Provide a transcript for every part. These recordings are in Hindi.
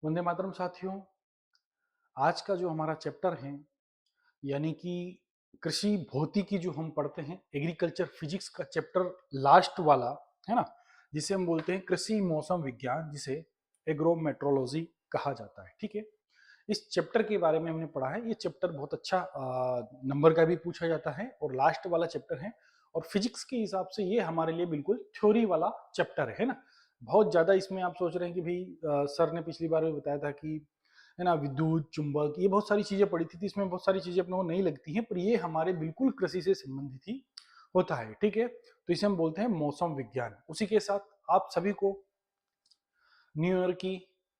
वंदे मातरम साथियों। आज का जो हमारा चैप्टर है यानी कि कृषि भौतिकी जो हम पढ़ते हैं, एग्रीकल्चर फिजिक्स का चैप्टर लास्ट वाला है ना, जिसे हम बोलते हैं कृषि मौसम विज्ञान, जिसे एग्रोमेट्रोलॉजी कहा जाता है। ठीक है, इस चैप्टर के बारे में हमने पढ़ा है। ये चैप्टर बहुत अच्छा नंबर का भी पूछा जाता है और लास्ट वाला चैप्टर है। और फिजिक्स के हिसाब से ये हमारे लिए बिल्कुल थ्योरी वाला चैप्टर है ना। बहुत ज्यादा इसमें आप सोच रहे हैं कि भाई सर ने पिछली बार भी बताया था कि है ना, विद्युत चुंबक, ये बहुत सारी चीजें पढ़ी थी, इसमें बहुत सारी चीजें अपने को नहीं लगती हैं, पर ये हमारे बिल्कुल कृषि से संबंधित ही होता है। ठीक है, तो इसे हम बोलते हैं मौसम विज्ञान। उसी के साथ आप सभी को न्यू ईयर की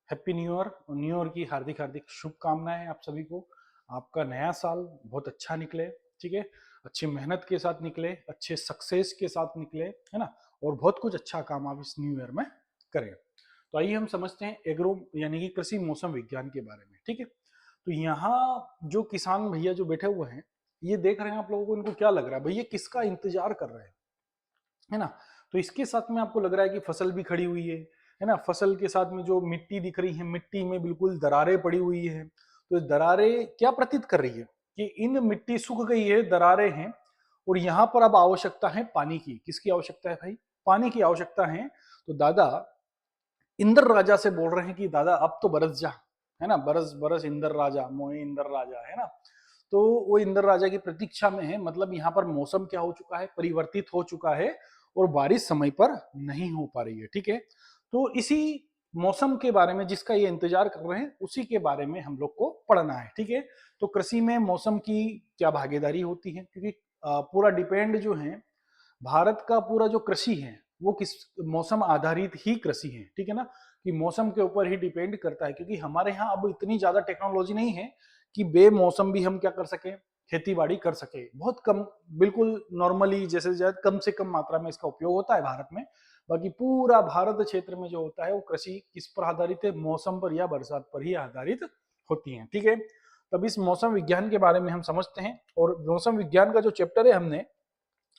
हैप्पी न्यू ईयर और न्यू ईयर की हार्दिक हार्दिक शुभकामनाएं आप सभी को। आपका नया साल बहुत अच्छा निकले। ठीक है, अच्छी मेहनत के साथ निकले, अच्छे सक्सेस के साथ निकले, है ना, और बहुत कुछ अच्छा काम आप इस न्यू ईयर में करें। तो आइए हम समझते हैं एग्रो यानी कि कृषि मौसम विज्ञान के बारे में। ठीक है, तो यहाँ जो किसान भैया जो बैठे हुए हैं, ये देख रहे हैं आप लोगों को, इनको क्या लग रहा है भैया, किसका इंतजार कर रहे हैं, है ना। तो इसके साथ में आपको लग रहा है कि फसल भी खड़ी हुई है ना। फसल के साथ में जो मिट्टी दिख रही है, मिट्टी में बिल्कुल दरारें पड़ी हुई है। तो दरारें क्या प्रतीत कर रही है कि इन मिट्टी सूख गई है, दरारें हैं, और यहाँ पर अब आवश्यकता है पानी की। किसकी आवश्यकता है भाई? पानी की आवश्यकता है। तो दादा इंद्र राजा से बोल रहे हैं कि दादा अब तो बरस जा, है ना, बरस बरस इंद्र राजा, मोए इंद्र राजा, है ना। तो वो इंद्र राजा की प्रतीक्षा में है। मतलब यहाँ पर मौसम क्या हो चुका है, परिवर्तित हो चुका है, और बारिश समय पर नहीं हो पा रही है। ठीक है, तो इसी मौसम के बारे में जिसका ये इंतजार कर रहे हैं, उसी के बारे में हम लोग को पढ़ना है। ठीक है, तो कृषि में मौसम की क्या भागीदारी होती है, क्योंकि पूरा डिपेंड जो है, भारत का पूरा जो कृषि है वो किस मौसम आधारित ही कृषि है। ठीक है ना, कि मौसम के ऊपर ही डिपेंड करता है, क्योंकि हमारे यहाँ अब इतनी ज्यादा टेक्नोलॉजी नहीं है कि बेमौसम भी हम क्या कर सके, खेती बाड़ी कर सके। बहुत कम, बिल्कुल नॉर्मली जैसे कम से कम मात्रा में इसका उपयोग होता है भारत में। बाकी पूरा भारत क्षेत्र में जो होता है वो कृषि किस पर आधारित है, मौसम पर या बरसात पर ही आधारित होती है। ठीक है, तब इस मौसम विज्ञान के बारे में हम समझते हैं। और मौसम विज्ञान का जो चैप्टर है हमने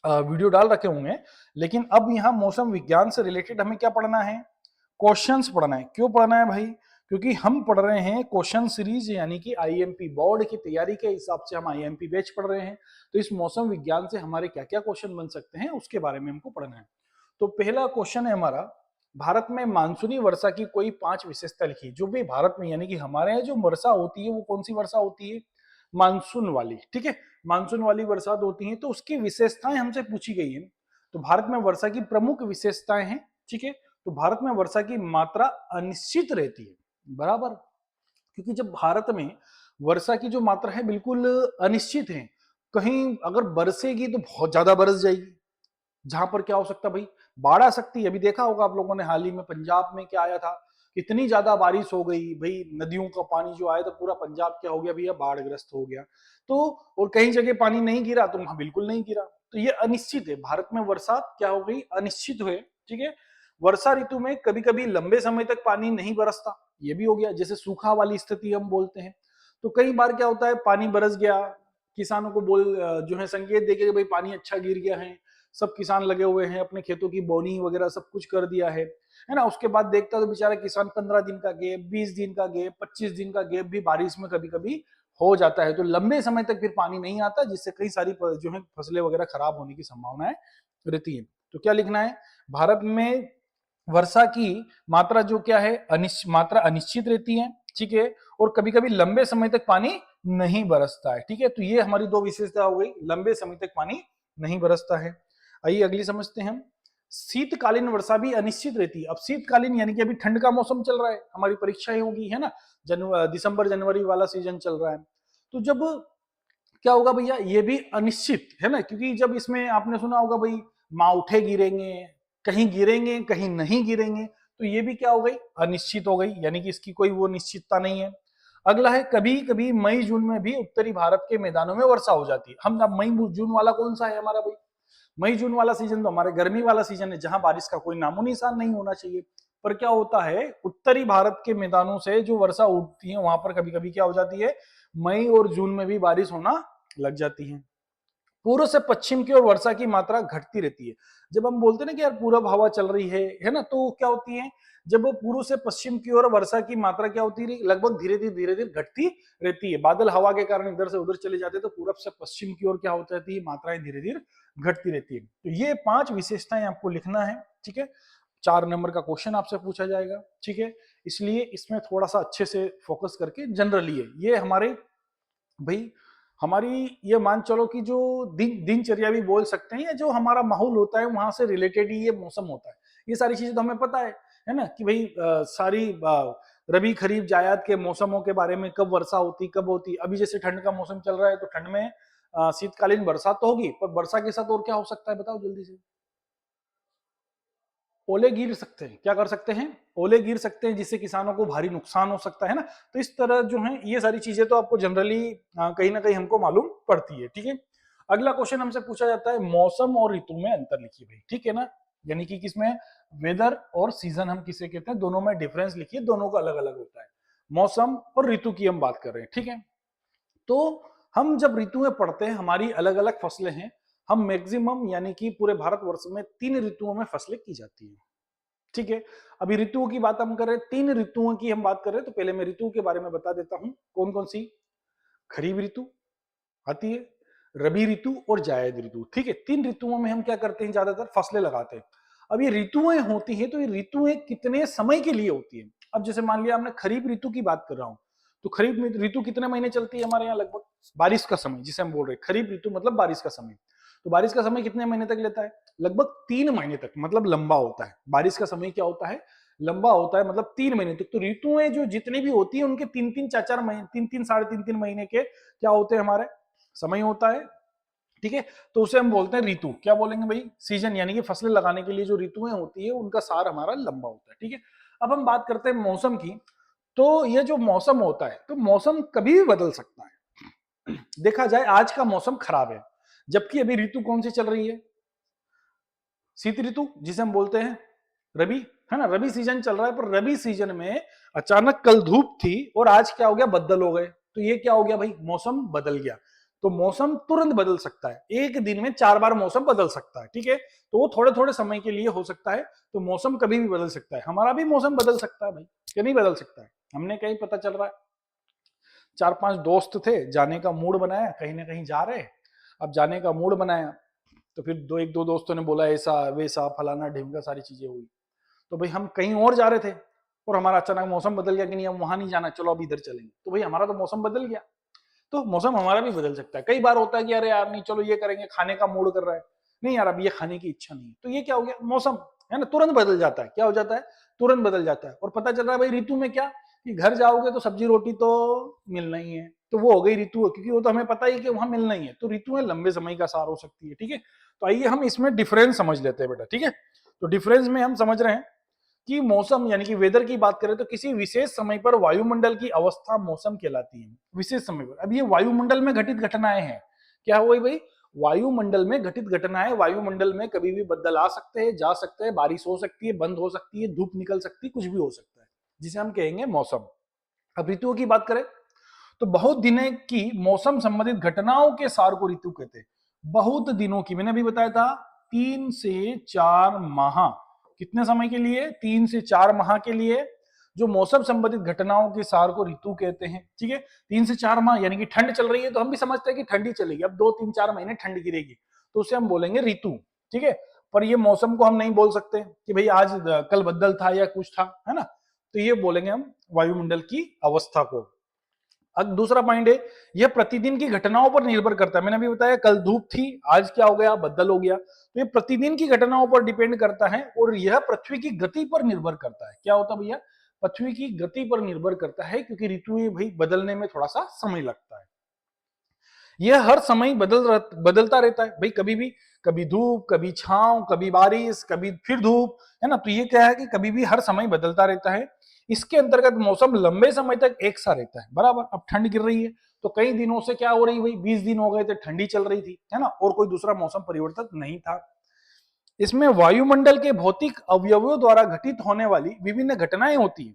वीडियो डाल रखे होंगे, लेकिन अब यहाँ मौसम विज्ञान से रिलेटेड हमें क्या पढ़ना है, क्वेश्चंस पढ़ना है। क्यों पढ़ना है भाई? क्योंकि हम पढ़ रहे हैं क्वेश्चन सीरीज, यानी कि आईएमपी बोर्ड की तैयारी के हिसाब से हम आईएमपी बैच पढ़ रहे हैं। तो इस मौसम विज्ञान से हमारे क्या क्या क्वेश्चन बन सकते हैं, उसके बारे में हमको पढ़ना है। तो पहला क्वेश्चन है हमारा, भारत में मानसूनी वर्षा की कोई 5 विशेषता लिखी। जो भी भारत में यानी कि हमारे यहाँ जो वर्षा होती है वो कौन सी वर्षा होती है? मानसून वाली। ठीक है, मानसून वाली बरसात होती है, तो उसकी विशेषताएं हमसे पूछी गई है। तो भारत में वर्षा की प्रमुख विशेषताएं हैं। ठीक है, तो भारत में वर्षा की मात्रा अनिश्चित रहती है, बराबर। क्योंकि जब भारत में वर्षा की जो मात्रा है बिल्कुल अनिश्चित है, कहीं अगर बरसेगी तो बहुत ज्यादा बरस जाएगी, जहां पर क्या हो सकता है भाई, बाढ़ आ सकती है। अभी देखा होगा आप लोगों ने हाल ही में पंजाब में क्या आया था, इतनी ज्यादा बारिश हो गई भाई, नदियों का पानी जो आया तो पूरा पंजाब क्या हो गया भैया, बाढ़ ग्रस्त हो गया। तो और कहीं जगह पानी नहीं गिरा तो वहां बिल्कुल नहीं गिरा। तो ये अनिश्चित है, भारत में बरसात क्या हो गई, अनिश्चित हुए। ठीक है, वर्षा ऋतु में कभी कभी लंबे समय तक पानी नहीं बरसता, ये भी हो गया, जैसे सूखा वाली स्थिति हम बोलते हैं। तो कई बार क्या होता है, पानी बरस गया, किसानों को जो है संकेत देके भाई पानी अच्छा गिर गया है, सब किसान लगे हुए हैं, अपने खेतों की बोनी वगैरह सब कुछ कर दिया है ना। उसके बाद देखता तो बेचारा किसान 15 दिन का गैप, 20 दिन का गैप, 25 दिन का गैप भी बारिश में कभी कभी हो जाता है। तो लंबे समय तक फिर पानी नहीं आता, जिससे कई सारी जो है फसलें वगैरह खराब होने की संभावनाएं रहती है। तो क्या लिखना है, भारत में वर्षा की मात्रा जो क्या है, मात्रा अनिश्चित रहती है। ठीक है, और कभी कभी लंबे समय तक पानी नहीं बरसता है। ठीक है, तो ये हमारी दो विशेषता हो गई, लंबे समय तक पानी नहीं बरसता है। आइए अगली समझते हैं हम, शीतकालीन वर्षा भी अनिश्चित रहती है। अब शीतकालीन यानी कि अभी ठंड का मौसम चल रहा है, हमारी परीक्षाएं होगी, है ना, दिसंबर जनवरी वाला सीजन चल रहा है। तो जब क्या होगा भैया, ये भी अनिश्चित है ना, क्योंकि जब इसमें आपने सुना होगा भाई, मावठे गिरेंगे, कहीं गिरेंगे कहीं नहीं गिरेंगे, तो ये भी क्या हो गई, अनिश्चित हो गई, यानी कि इसकी कोई वो निश्चितता नहीं है। अगला है, कभी कभी मई जून में भी उत्तरी भारत के मैदानों में वर्षा हो जाती है। हम अब मई जून वाला कौन सा है हमारा भाई, मई जून वाला सीजन तो हमारे गर्मी वाला सीजन है, जहां बारिश का कोई नामो निशान नहीं होना चाहिए। पर क्या होता है, उत्तरी भारत के मैदानों से जो वर्षा उठती है, वहां पर कभी कभी क्या हो जाती है, मई और जून में भी बारिश होना लग जाती है। पूर्व से पश्चिम की ओर वर्षा की मात्रा घटती रहती है। जब हम बोलते हैं ना कि यार पूरब हवा चल रही है ना, तो क्या होती है, जब वो पूर्व से पश्चिम की ओर वर्षा की मात्रा क्या होती है, लगभग धीरे धीरे घटती रहती है। बादल हवा के कारण इधर से उधर चले जाते हैं, तो पूरब से पश्चिम की ओर क्या हो जाती है, मात्राएं धीरे धीरे घटती रहती है। तो ये 5 विशेषताएं आपको लिखना है, ठीक है। 4 नंबर का क्वेश्चन आपसे पूछा जाएगा, ठीक है। इसलिए इसमें थोड़ा सा अच्छे से फोकस करके जनरली है ये हमारे भाई, हमारी ये मान चलो कि जो दिनचर्या भी बोल सकते हैं, या जो हमारा माहौल होता है वहां से रिलेटेड ही ये मौसम होता है। ये सारी चीजें तो हमें पता है ना, कि भाई सारी रबी खरीफ जायद के मौसमों के बारे में, कब वर्षा होती कब होती। अभी जैसे ठंड का मौसम चल रहा है, तो ठंड में शीतकालीन बरसात तो होगी, पर वर्षा के साथ और क्या हो सकता है बताओ जल्दी से। ओले गिर सकते हैं, क्या कर सकते हैं, ओले गिर सकते हैं, जिससे किसानों को भारी नुकसान हो सकता है ना। तो इस तरह जो है ये सारी चीजें तो आपको जनरली कहीं ना कहीं हमको मालूम पड़ती है, ठीक है। अगला क्वेश्चन हमसे पूछा जाता है मौसम और ऋतु में अंतर लिखिए भाई, ठीक है ना। यानी कि किसमें, वेदर और सीजन हम किसे कहते हैं, दोनों में डिफरेंस लिखिए, दोनों का अलग अलग होता है। मौसम और ऋतु की हम बात कर रहे हैं, ठीक है। तो हम जब ऋतुएं पढ़ते हैं, हमारी अलग अलग फसलें हैं। हम मैक्सिमम यानी कि पूरे भारतवर्ष में 3 ऋतुओं में फसलें की जाती हैं, ठीक है। अभी ऋतुओं की बात हम कर रहे हैं, 3 ऋतुओं की हम बात कर रहे हैं, तो पहले मैं ऋतुओं के बारे में बता देता हूं कौन कौन सी। खरीफ ऋतु आती है, रबी ऋतु और जायद ऋतु, ठीक है। 3 ऋतुओं में हम क्या करते हैं, ज्यादातर फसलें लगाते हैं। अब ये ऋतुएं होती हैं, तो ये ऋतुएं कितने समय के लिए होती है। अब जैसे मान लिया हमने खरीफ ऋतु की बात कर रहा हूं, तो खरीफ ऋतु कितने महीने चलती है हमारे यहाँ, लगभग बारिश का समय जिसे हम बोल रहे हैं खरीफ ऋतु, मतलब बारिश का समय। तो बारिश का समय कितने महीने तक लेता है, लगभग 3 महीने तक, मतलब लंबा होता है। बारिश का समय क्या होता है, लंबा होता है, मतलब 3 महीने तक। तो ऋतुएं जो जितनी भी होती है, उनके 3-3 4-4 महीने, 3-3 3.5 महीने के क्या होते हैं, हमारे समय होता है, ठीक है। तो उसे हम बोलते हैं ऋतु। क्या बोलेंगे भाई, सीजन, यानी कि फसलें लगाने के लिए जो ऋतुएं होती है, उनका सार हमारा लंबा होता है, ठीक है। अब हम बात करते हैं मौसम की। तो ये जो मौसम होता है, तो मौसम कभी भी बदल सकता है। देखा जाए आज का मौसम खराब है, जबकि अभी ऋतु कौन सी चल रही है, शीत ऋतु जिसे हम बोलते हैं रबी, है ना। रबी सीजन चल रहा है, पर रबी सीजन में अचानक कल धूप थी और आज क्या हो गया, बदल हो गए। तो ये क्या हो गया भाई, मौसम बदल गया। तो मौसम तुरंत बदल सकता है, एक दिन में 4 बार मौसम बदल सकता है, ठीक है। तो वो थोड़े थोड़े समय के लिए हो सकता है। तो मौसम कभी भी बदल सकता है, हमारा भी मौसम बदल सकता है भाई, क्यों नहीं बदल सकता है। हमने कहीं पता चल रहा है 4-5 दोस्त थे, जाने का मूड बनाया, कहीं ना कहीं जा रहे। अब जाने का मूड बनाया, तो फिर दो दोस्तों ने बोला ऐसा वैसा फलाना ढिमका सारी चीजें हुई। तो भाई हम कहीं और जा रहे थे, और हमारा अचानक मौसम बदल गया कि नहीं हम वहां नहीं जाना, चलो अब इधर चलेंगे। तो भाई हमारा तो मौसम बदल गया। तो मौसम हमारा भी बदल सकता है। कई बार होता है कि अरे यार नहीं चलो ये करेंगे, खाने का मूड कर रहा है, नहीं यार अब ये खाने की इच्छा नहीं है। तो ये क्या हो गया, मौसम है ना, तुरंत बदल जाता है। क्या हो जाता है, तुरंत बदल जाता है। और पता चल रहा है भाई ऋतु में क्या, कि घर जाओगे तो सब्जी रोटी तो मिलना ही है। तो वो हो गई ऋतु, क्योंकि वो तो हमें पता ही कि वहां मिलना ही है। तो ऋतुएं लंबे समय का सार हो सकती है, ठीक है। तो आइए हम इसमें डिफरेंस समझ लेते हैं बेटा, ठीक है। तो डिफरेंस में हम समझ रहे हैं कि मौसम यानी कि वेदर की बात करें, तो किसी विशेष समय पर वायुमंडल की अवस्था मौसम कहलाती है, विशेष समय पर। अब ये वायुमंडल में घटित घटनाएं हैं, क्या हुई भाई, वायुमंडल में घटित घटनाएं। वायुमंडल में कभी भी बदल आ सकते हैं, जा सकते हैं, बारिश हो सकती है, बंद हो सकती है, धूप निकल सकती है, कुछ भी हो सकता है, जिसे हम कहेंगे मौसम। अब ऋतुओं की बात करें, तो बहुत दिनों की मौसम संबंधित घटनाओं के सार को ऋतु कहते हैं। बहुत दिनों की, मैंने अभी बताया था 3 से 4 माह, कितने समय के लिए, 3 से 4 माह के लिए जो मौसम संबंधित घटनाओं के सार को ऋतु कहते हैं, ठीक है। 3 से 4 माह यानी कि ठंड चल रही है, तो हम भी समझते हैं कि ठंडी चलेगी। अब 2-3-4 महीने ठंड गिरेगी, तो उसे हम बोलेंगे ऋतु, ठीक है। पर ये मौसम को हम नहीं बोल सकते कि भाई आज कल बदल था या कुछ था, है ना। तो ये बोलेंगे हम वायुमंडल की अवस्था को। अब दूसरा पॉइंट है, यह प्रतिदिन की घटनाओं पर निर्भर करता है। मैंने अभी बताया कल धूप थी, आज क्या हो गया, बदल हो गया। तो ये प्रतिदिन की घटनाओं पर डिपेंड करता है, और यह पृथ्वी की गति पर निर्भर करता है। क्या होता है भैया, पृथ्वी की गति पर निर्भर करता है, क्योंकि ऋतुएं भाई बदलने में थोड़ा सा समय लगता है। यह हर समय बदलता रहता है भाई, कभी भी, कभी धूप, कभी छांव, कभी बारिश, कभी फिर धूप, है ना। तो ये क्या है कि कभी भी हर समय बदलता रहता है। इसके अंतर्गत मौसम लंबे समय तक एक सा रहता है, बराबर। अब ठंड गिर रही है, तो कई दिनों से क्या हो रही है भाई, 20 दिन हो गए थे ठंडी चल रही थी, है ना, और कोई दूसरा मौसम परिवर्तन नहीं था। इसमें वायुमंडल के भौतिक अवयवों द्वारा घटित होने वाली विभिन्न घटनाएं होती है।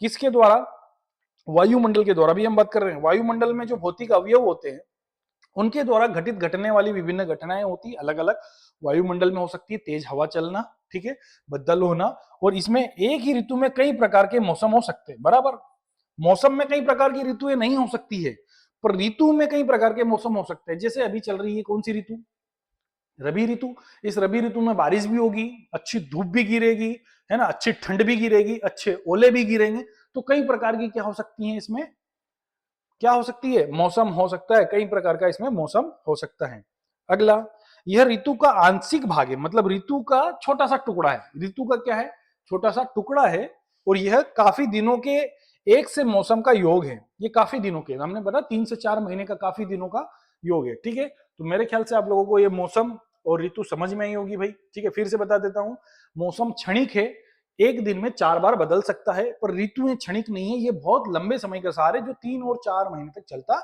किसके द्वारा, वायुमंडल के द्वारा भी हम बात कर रहे हैं। वायुमंडल में जो भौतिक अवयव होते हैं, उनके द्वारा घटित घटने वाली विभिन्न घटनाएं होती अलग अलग। वायुमंडल में हो सकती है तेज हवा चलना, ठीक है, बदल होना, और इसमें एक ही ऋतु में कई प्रकार के मौसम हो सकते हैं, बराबर। मौसम में कई प्रकार की ऋतुएं नहीं हो सकती है, पर ऋतु में कई प्रकार के मौसम हो सकते हैं। जैसे अभी चल रही है कौन सी ऋतु, रबी ऋतु। इस रबी ऋतु में बारिश भी होगी, अच्छी धूप भी गिरेगी, है ना, अच्छी ठंड भी गिरेगी, अच्छे ओले भी गिरेंगे। तो कई प्रकार की क्या हो सकती हैं इसमें, क्या हो सकती है, मौसम हो सकता है, कई प्रकार का इसमें मौसम हो सकता है। अगला, यह ऋतु का आंशिक भाग है, मतलब ऋतु का छोटा सा टुकड़ा है। ऋतु का क्या है, छोटा सा टुकड़ा है, और यह काफी दिनों के एक से मौसम का योग है। ये काफी दिनों के, हमने बताया 3 से 4 महीने का काफी दिनों का योग है, ठीक है। तो मेरे ख्याल से आप लोगों को ये मौसम और ऋतु समझ में आई होगी भाई, ठीक है। फिर से बता देता हूं, मौसम क्षणिक है, एक दिन में 4 बार बदल सकता है, पर ऋतुएं क्षणिक नहीं है, ये बहुत लंबे समय का सार है जो 3 और 4 महीने तक चलता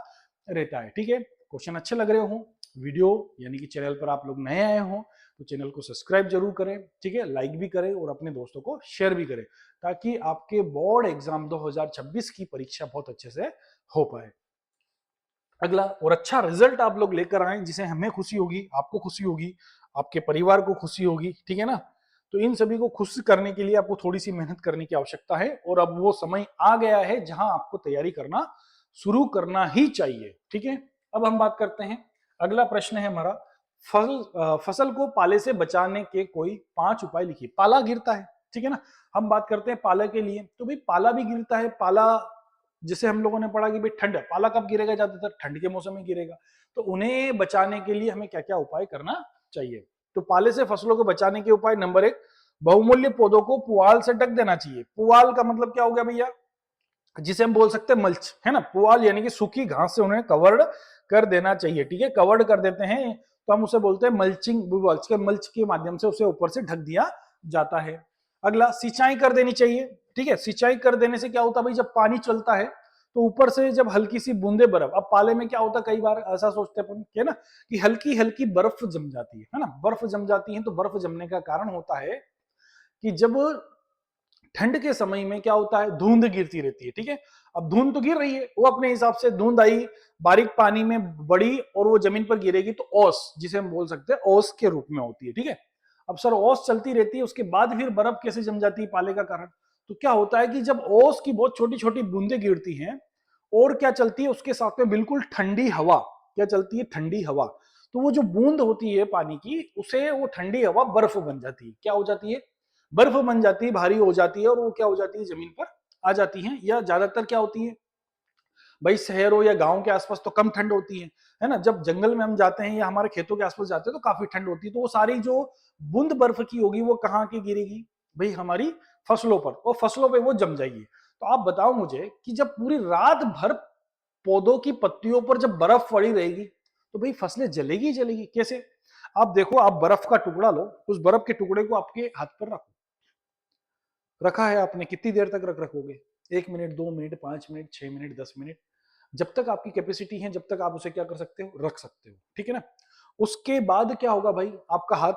रहता है, ठीक है। क्वेश्चन अच्छे लग रहे हो, वीडियो यानी कि चैनल पर आप लोग नए आए हो तो चैनल को सब्सक्राइब जरूर करें, ठीक है, लाइक भी करें और अपने दोस्तों को शेयर भी करें, ताकि आपके बोर्ड एग्जाम 2026 की परीक्षा बहुत अच्छे से हो पाए। अगला, और अच्छा रिजल्ट आप लोग लेकर आए जिसे हमें खुशी होगी, आपको खुशी होगी, आपके परिवार को खुशी होगी, ठीक है ना। तो इन सभी को खुश करने के लिए आपको थोड़ी सी मेहनत करने की आवश्यकता है, और अब वो समय आ गया है जहां आपको तैयारी करना शुरू करना ही चाहिए, ठीक है। अब हम बात करते हैं, अगला प्रश्न है हमारा, फसल को पाले से बचाने के कोई 5 उपाय लिखिए। पाला गिरता है, ठीक है ना, हम बात करते हैं पाला के लिए। तो भाई पाला भी गिरता है, पाला जिसे हम लोगों ने पढ़ा कि भाई ठंड, पाला कब गिरेगा, ज्यादातर ठंड के मौसम में गिरेगा। तो उन्हें बचाने के लिए हमें क्या क्या उपाय करना चाहिए। तो पाले से फसलों को बचाने के उपाय, नंबर 1, बहुमूल्य पौधों को पुआल से ढक देना चाहिए। पुआल का मतलब क्या हो गया भैया, जिसे हम बोल सकते हैं मल्च, है ना। पुआल यानी कि सूखी घास से उन्हें कवर्ड कर देना चाहिए, ठीक है, कवर्ड कर देते हैं तो हम उसे बोलते हैं मल्चिंग। मल्च के माध्यम से उसे ऊपर से ढक दिया जाता है। अगला, सिंचाई कर देनी चाहिए, ठीक है। सिंचाई कर देने से क्या होता है भाई, जब पानी चलता है तो ऊपर से जब हल्की सी बूंदे बर्फ, अब पाले में क्या होता है, कई बार ऐसा सोचते हैं है ना, कि हल्की हल्की बर्फ जम जाती है ना, बर्फ जम जाती है। तो बर्फ जमने का कारण होता है कि जब ठंड के समय में क्या होता है, धुंध गिरती रहती है, ठीक है। अब धुंध तो गिर रही है, वो अपने हिसाब से धुंध आई, बारीक पानी में बड़ी और वो जमीन पर गिरेगी, तो ओस, जिसे हम बोल सकते हैं ओस के रूप में होती है, ठीक है। अब सर ओस चलती रहती है, उसके बाद फिर बर्फ कैसे जम जाती है पाले का कारण। तो क्या होता है कि जब ओस की बहुत छोटी छोटी बूंदे गिरती हैं, और क्या चलती है उसके साथ में, बिल्कुल ठंडी हवा, क्या चलती है, ठंडी हवा। तो वो जो बूंद होती है पानी की, उसे वो ठंडी हवा बर्फ बन जाती है, क्या हो जाती है, बर्फ बन जाती है, भारी हो जाती है, और वो क्या हो जाती है, जमीन पर आ जाती है। या ज्यादातर क्या होती है भाई, शहरों या गांव के आसपास तो कम ठंड होती है ना। जब जंगल में हम जाते हैं या हमारे खेतों के आसपास जाते हैं तो काफी ठंड होती है। तो वो सारी जो बूंद बर्फ की होगी वो कहाँ की गिरेगी भाई, हमारी फसलों पर, और फसलों पे वो जम जाएगी। तो आप बताओ मुझे कि जब पूरी रात भर पौधों की पत्तियों पर जब बर्फ पड़ी रहेगी तो भाई फसलें जलेगी ही जलेगी। कैसे, आप देखो, आप बर्फ का टुकड़ा लो, उस बर्फ के टुकड़े को आपके हाथ पर रखो, रखा है आपने, कितनी देर तक रख रखोगे, 1 minute, 2 minute, 5 minute, 6 minute, 10 minute, जब तक आपकी कैपेसिटी है, जब तक आप उसे क्या कर सकते हो, रख सकते हो, ठीक है ना। उसके बाद क्या होगा भाई, आपका हाथ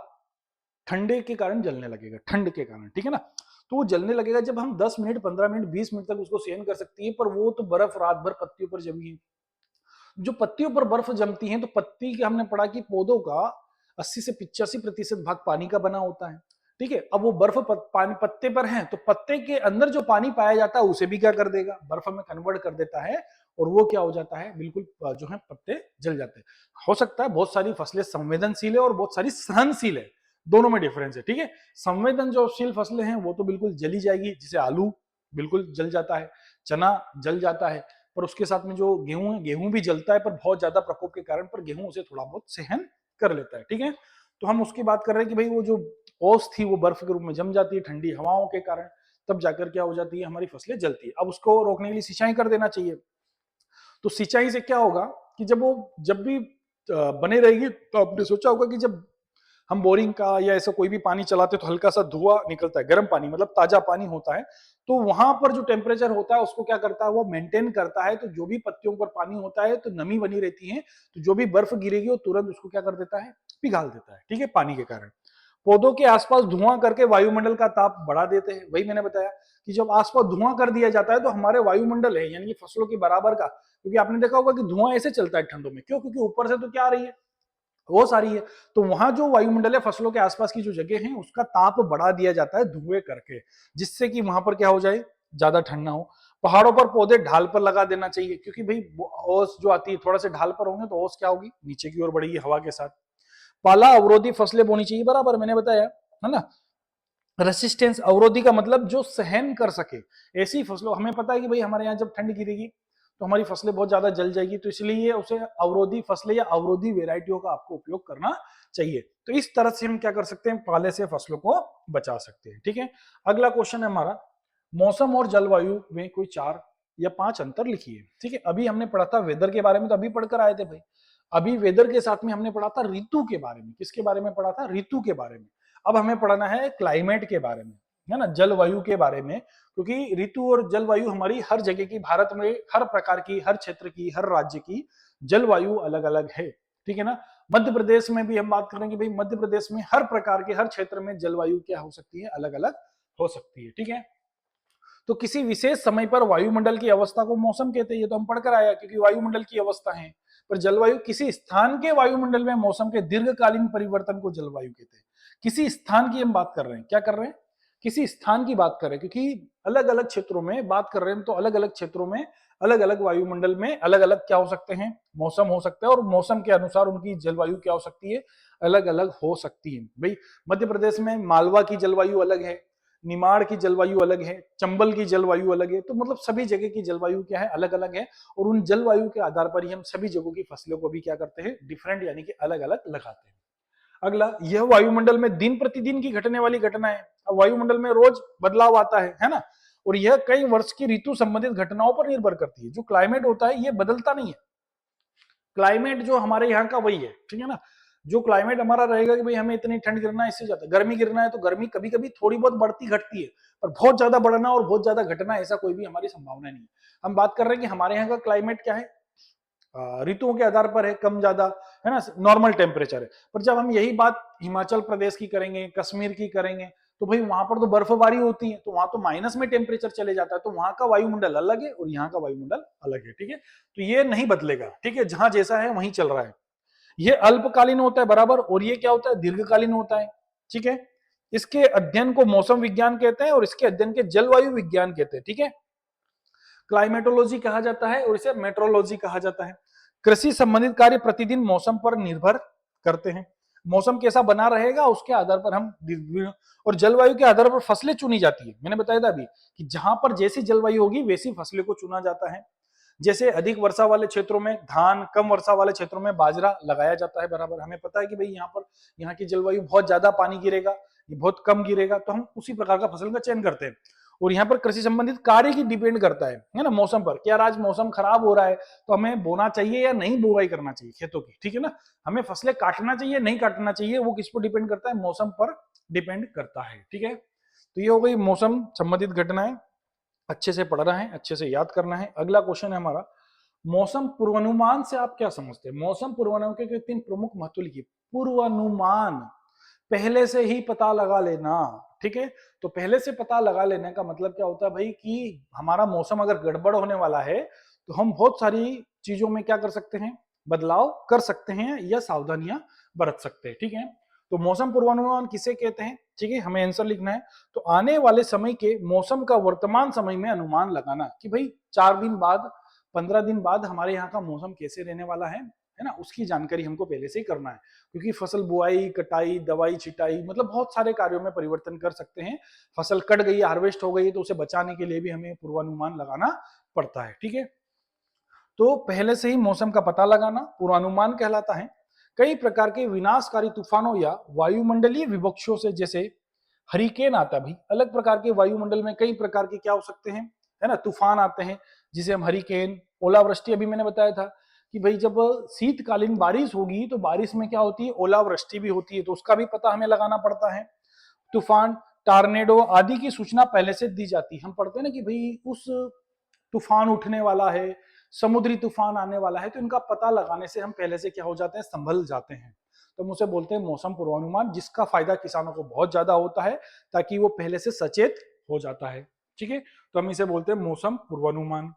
ठंडे के कारण जलने लगेगा, ठंड के कारण, ठीक है ना। तो वो जलने लगेगा जब हम 10 मिनट, 15 मिनट, 20 मिनट तक उसको सहन कर सकती है, पर वो तो बर्फ रात भर पत्तियों पर जमी है। जो पत्तियों पर बर्फ जमती है, तो पत्ती के हमने पढ़ा कि पौधों का 80 से 85% भाग पानी का बना होता है, ठीक है। अब वो बर्फ पानी पत्ते पर है, तो पत्ते के अंदर जो पानी पाया जाता है उसे भी क्या कर देगा, बर्फ में कन्वर्ट कर देता है, और वो क्या हो जाता है, बिल्कुल जो है पत्ते जल जाते हैं। हो सकता है बहुत सारी फसलें संवेदनशील है और बहुत सारी सहनशील है, दोनों में डिफरेंस है, ठीक है। संवेदनशील फसलें हैं वो तो बिल्कुल जली जाएगी, जैसे आलू बिल्कुल जल जाता है, चना जल जाता है, पर उसके साथ में जो गेहूं है, गेहूं भी जलता है, पर बहुत ज्यादा प्रकोप के कारण, पर गेहूं उसे थोड़ा बहुत सहन कर लेता है, ठीक है। तो हम उसकी बात कर रहे हैं कि भाई वो जो ओस थी वो बर्फ के रूप में जम जाती है ठंडी हवाओं के कारण, तब जाकर क्या हो जाती है, हमारी फसलें जलती है। अब उसको रोकने के लिए सिंचाई कर देना चाहिए। तो सिंचाई से क्या होगा कि जब वो जब भी बने रहेगी, तो आपने सोचा होगा कि जब हम बोरिंग का या ऐसा कोई भी पानी चलाते तो हल्का सा धुआं निकलता है, गर्म पानी मतलब ताजा पानी होता है, तो वहां पर जो टेम्परेचर होता है उसको क्या करता है, वो मेंटेन करता है। तो जो भी पत्तियों पर पानी होता है तो नमी बनी रहती है, तो जो भी बर्फ गिरेगी वो तुरंत उसको क्या कर देता है, पिघाल देता है, ठीक है, पानी के कारण। पौधों के आसपास धुआं करके वायुमंडल का ताप बढ़ा देते हैं। वही मैंने बताया कि जब आसपास धुआं कर दिया जाता है तो हमारे वायुमंडल है यानी कि फसलों की बराबर का, क्योंकि आपने देखा होगा कि धुआं ऐसे चलता है ठंडों में, क्यों? क्योंकि ऊपर से तो क्या आ रही है, वो सारी है। तो वहां जो वायुमंडल है फसलों के आसपास की जो जगह है उसका ताप बढ़ा दिया जाता है धुएं करके, जिससे कि वहां पर क्या हो जाए, ज्यादा ठंड ना हो। पहाड़ों पर पौधे ढाल पर लगा देना चाहिए, क्योंकि भाई ओस जो आती है थोड़ा सा ढाल पर होंगे तो ओस क्या होगी, नीचे की ओर बढ़ेगी हवा के साथ। पाला अवरोधी फसलें बोनी चाहिए, बराबर मैंने बताया है ना। रेसिस्टेंस, अवरोधी का मतलब जो सहन कर सके, ऐसी फसलों, हमें पता है कि भाई हमारे यहाँ जब ठंड गिरेगी तो हमारी फसलें बहुत ज्यादा जल जाएगी, तो इसलिए उसे अवरोधी फसलें या अवरोधी वेराइटियों का आपको उपयोग करना चाहिए। तो इस तरह से हम क्या कर सकते हैं, पाले से फसलों को बचा सकते हैं। ठीक है, अगला क्वेश्चन है हमारा, मौसम और जलवायु में कोई 4 या 5 अंतर लिखिए। ठीक है, अभी हमने पढ़ा था वेदर के बारे में, तो अभी पढ़कर आए थे भाई। अभी वेदर के साथ में हमने पढ़ा था ऋतु के बारे में। किसके बारे में पढ़ा था, ऋतु के बारे में। अब हमें पढ़ना है क्लाइमेट के बारे में, है ना, जलवायु के बारे में, क्योंकि ऋतु और जलवायु हमारी हर जगह की, भारत में हर प्रकार की, हर क्षेत्र की, हर राज्य की जलवायु अलग अलग है। ठीक है ना। मध्य प्रदेश में भी हम बात करेंगे, भाई मध्य प्रदेश में हर प्रकार के, हर क्षेत्र में जलवायु क्या हो सकती है, अलग अलग हो सकती है। ठीक है, तो किसी विशेष समय पर वायुमंडल की अवस्था को मौसम कहते हैं, ये तो हम पढ़कर आया, क्योंकि वायुमंडल की अवस्था है। पर जलवायु किसी स्थान के वायुमंडल में मौसम के दीर्घकालीन परिवर्तन को जलवायु कहते हैं। किसी स्थान की हम बात कर रहे हैं, क्या कर रहे हैं, किसी स्थान की बात कर रहे हैं, क्योंकि अलग अलग क्षेत्रों में बात कर रहे हैं, तो अलग अलग क्षेत्रों में अलग अलग वायुमंडल में अलग अलग क्या हो सकते हैं, मौसम हो सकता है, और मौसम के अनुसार उनकी जलवायु क्या हो सकती है, अलग अलग हो सकती है। भाई मध्य प्रदेश में मालवा की जलवायु अलग है, निमाड़ की जलवायु अलग है, चंबल की जलवायु अलग है, तो मतलब सभी जगह की जलवायु क्या है, अलग अलग है। और उन जलवायु के आधार पर ही हम सभी जगहों की फसलों को भी क्या करते हैं, डिफरेंट यानी कि अलग अलग लगाते हैं। अगला, यह वायुमंडल में दिन प्रतिदिन की घटने वाली घटना है। अब वायुमंडल में रोज बदलाव आता है ना, और यह कई वर्ष की ऋतु संबंधित घटनाओं पर निर्भर करती है। जो क्लाइमेट होता है ये बदलता नहीं है, क्लाइमेट जो हमारे यहाँ का वही है। ठीक है ना, जो क्लाइमेट हमारा रहेगा कि भाई हमें इतनी ठंड गिरना है, इससे ज्यादा गर्मी गिरना है, तो गर्मी कभी कभी थोड़ी बहुत बढ़ती घटती है, पर बहुत ज्यादा बढ़ना और बहुत ज्यादा घटना ऐसा कोई भी हमारी संभावना नहीं है। हम बात कर रहे हैं कि हमारे यहाँ का क्लाइमेट क्या है, ऋतुओं के आधार पर है, कम ज्यादा, है ना, नॉर्मल टेम्परेचर है। पर जब हम यही बात हिमाचल प्रदेश की करेंगे, कश्मीर की करेंगे, तो भाई वहां पर तो बर्फबारी होती है, तो वहां तो माइनस में टेम्परेचर चले जाता है, तो वहां का वायुमंडल अलग है और यहाँ का वायुमंडल अलग है। ठीक है, तो ये नहीं बदलेगा। ठीक है, जहां जैसा है वहीं चल रहा है। ये अल्पकालीन होता है, बराबर, और ये क्या होता है, दीर्घकालीन होता है। ठीक है, इसके अध्ययन को मौसम विज्ञान कहते हैं और इसके अध्ययन के जलवायु विज्ञान कहते हैं। ठीक है, क्लाइमेटोलॉजी कहा जाता है और इसे मेट्रोलॉजी कहा जाता है। कृषि संबंधित कार्य प्रतिदिन मौसम पर निर्भर करते हैं। मौसम कैसा बना रहेगा उसके आधार पर हम, और जलवायु के आधार पर फसलें चुनी जाती है। मैंने बताया था अभी कि जहां पर जैसी जलवायु होगी वैसी फसलें को चुना जाता है। जैसे अधिक वर्षा वाले क्षेत्रों में धान, कम वर्षा वाले क्षेत्रों में बाजरा लगाया जाता है, बराबर। हमें पता है कि भाई यहाँ पर, यहाँ की जलवायु बहुत ज्यादा पानी गिरेगा, ये बहुत कम गिरेगा, तो हम उसी प्रकार का फसल का चयन करते हैं। और यहाँ पर कृषि संबंधित कार्य की डिपेंड करता है ना, मौसम पर। क्या आज मौसम खराब हो रहा है तो हमें बोना चाहिए या नहीं बुआई करना चाहिए खेतों की। ठीक है ना, हमें फसलें काटना चाहिए नहीं काटना चाहिए, वो किस पर डिपेंड करता है, मौसम पर डिपेंड करता है। ठीक है, तो ये हो गई मौसम संबंधित घटनाएं। अच्छे से पढ़ना है, अच्छे से याद करना है। अगला क्वेश्चन है हमारा, मौसम पूर्वानुमान से आप क्या समझते हैं। मौसम पूर्वानुमान के 3 प्रमुख महत्व लिखिए। पूर्वानुमान, पहले से ही पता लगा लेना। ठीक है, तो पहले से पता लगा लेने का मतलब क्या होता है भाई, कि हमारा मौसम अगर गड़बड़ होने वाला है तो हम बहुत सारी चीजों में क्या कर सकते हैं, बदलाव कर सकते हैं या सावधानियां बरत सकते हैं। ठीक है, तो मौसम पूर्वानुमान किसे कहते हैं, ठीक है, हमें आंसर लिखना है। तो आने वाले समय के मौसम का वर्तमान समय में अनुमान लगाना, कि भाई 4 दिन बाद, 15 दिन बाद हमारे यहाँ का मौसम कैसे रहने वाला है ना, उसकी जानकारी हमको पहले से ही करना है। क्योंकि फसल बुआई, कटाई, दवाई छिटाई, मतलब बहुत सारे कार्यों में परिवर्तन कर सकते हैं। फसल कट गई, हार्वेस्ट हो गई, तो उसे बचाने के लिए भी हमें पूर्वानुमान लगाना पड़ता है। ठीक है, तो पहले से ही मौसम का पता लगाना पूर्वानुमान कहलाता है। कई प्रकार के विनाशकारी तूफानों या वायुमंडलीय विपक्षों से, जैसे हरिकेन आता है भाई, अलग प्रकार के वायुमंडल में कई प्रकार के क्या हो सकते हैं, है ना, तूफान आते हैं, जिसे हम हरिकेन, ओलावृष्टि, अभी मैंने बताया था कि भाई जब शीतकालीन बारिश होगी तो बारिश में क्या होती है, ओलावृष्टि भी होती है, तो उसका भी पता हमें लगाना पड़ता है। तूफान, टार्नेडो आदि की सूचना पहले से दी जाती है। हम पढ़ते हैं ना कि भाई उस तूफान उठने वाला है, समुद्री तूफान आने वाला है, तो इनका पता लगाने से हम पहले से क्या हो जाते हैं, संभल जाते हैं। तो हम उसे बोलते हैं मौसम पूर्वानुमान, जिसका फायदा किसानों को बहुत ज्यादा होता है ताकि वो पहले से सचेत हो जाता है। ठीक है, तो हम इसे बोलते हैं मौसम पूर्वानुमान।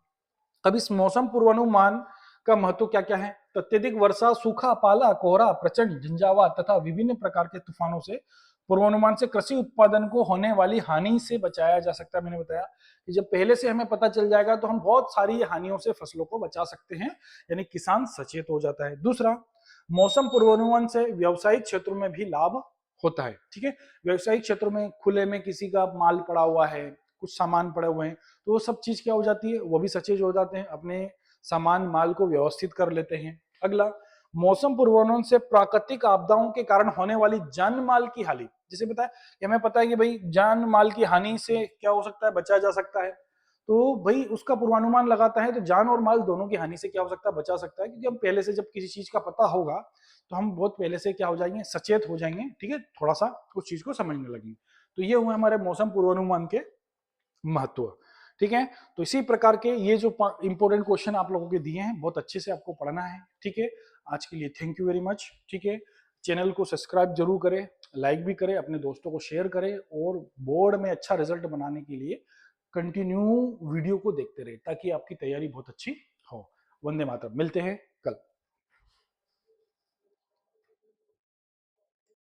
अब इस मौसम पूर्वानुमान का महत्व क्या क्या है? तो अत्यधिक वर्षा, सूखा, पाला, कोहरा, प्रचंड झंझावात तथा विभिन्न प्रकार के तूफानों से पूर्वानुमान से कृषि उत्पादन को होने वाली हानि से बचाया जा सकता है। मैंने बताया कि जब पहले से हमें पता चल जाएगा तो हम बहुत सारी हानियों से फसलों को बचा सकते हैं, यानी किसान सचेत हो जाता है। दूसरा, मौसम पूर्वानुमान से व्यवसायिक क्षेत्रों में भी लाभ होता है। ठीक है, व्यवसायिक क्षेत्रों में खुले में किसी का माल पड़ा हुआ है, कुछ सामान पड़े हुए हैं, तो वो सब चीज क्या हो जाती है, वो भी सचेत हो जाते हैं, अपने सामान माल को व्यवस्थित कर लेते हैं। अगला, मौसम पूर्वानुमान से प्राकृतिक आपदाओं के कारण होने वाली जान माल की हानि, जैसे बताया कि हमें पता है कि भाई जान माल की हानि से क्या हो सकता है, बचा जा सकता है, तो भाई उसका पूर्वानुमान लगाता है तो जान और माल दोनों की हानि से क्या हो सकता है, बचा सकता है, क्योंकि हम पहले से जब किसी चीज का पता होगा तो हम बहुत पहले से क्या हो जाएंगे, सचेत हो जाएंगे। ठीक है, थोड़ा सा उस चीज को समझने लगेंगे। तो ये हुए हमारे मौसम पूर्वानुमान के महत्व। ठीक है, तो इसी प्रकार के ये जो इंपॉर्टेंट क्वेश्चन आप लोगों के दिए हैं, बहुत अच्छे से आपको पढ़ना है। ठीक है, आज के लिए थैंक यू वेरी मच। ठीक है, चैनल को सब्सक्राइब जरूर करें, लाइक भी करें, अपने दोस्तों को शेयर करें, और बोर्ड में अच्छा रिजल्ट बनाने के लिए कंटिन्यू वीडियो को देखते रहे ताकि आपकी तैयारी बहुत अच्छी हो। वंदे मातरम, मिलते हैं